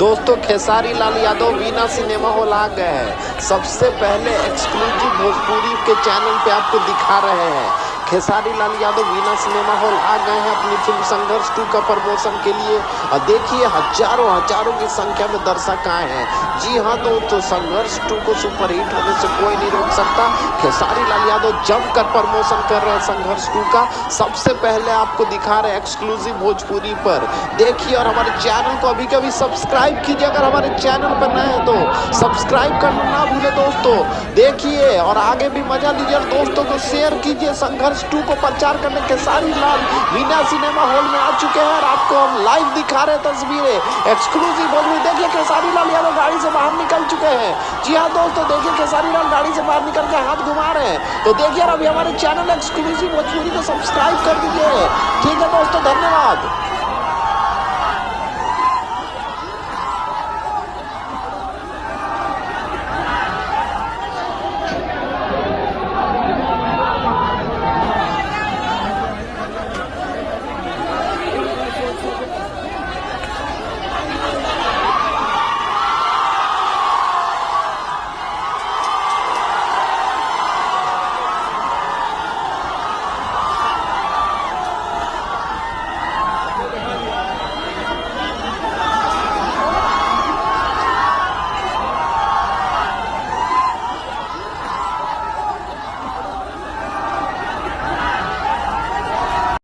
दोस्तों Khesari Lal Yadav Veena cinema hall आ गए हैं। सबसे पहले एक्सक्लूसिव भोजपुरी के चैनल पे आपको दिखा रहे हैं। खेसारी लाल यादव वीना सिनेमा हॉल आ गए हैं अपनी फिल्म संघर्ष 2 का प्रमोशन के लिए। और देखिए हजारों की संख्या में दर्शक आए हैं। जी हाँ दोस्तों, संघर्ष 2 को सुपरहिट होने से कोई नहीं रोक सकता। खेसारी लाल यादव जमकर प्रमोशन कर रहे हैं संघर्ष 2 का। सबसे पहले आपको दिखा रहे हैं एक्सक्लूसिव भोजपुरी पर। देखिए और हमारे चैनल को अभी कभी सब्सक्राइब कीजिए। अगर हमारे चैनल पर नए हैं तो सब्सक्राइब करना ना भूले दोस्तों। देखिए और आगे भी मजा लीजिए और दोस्तों को शेयर कीजिए। संघर्ष 2 को प्रचार करने खेसारी लाल वीना सिनेमा हॉल में आ चुके हैं और आपको हम लाइव दिखा रहे तस्वीरें एक्सक्लूसिव भोजपुरी। देखिए खेसारी लाल यादव गाड़ी से बाहर निकल चुके हैं। जी हाँ दोस्तों, देखिए खेसारी लाल गाड़ी से बाहर निकल के हाथ घुमा रहे हैं। तो देखिए अभी हमारे चैनल एक्सक्लूसिव भोजपुरी को सब्सक्राइब कर दीजिए। ठीक है दोस्तों, धन्यवाद।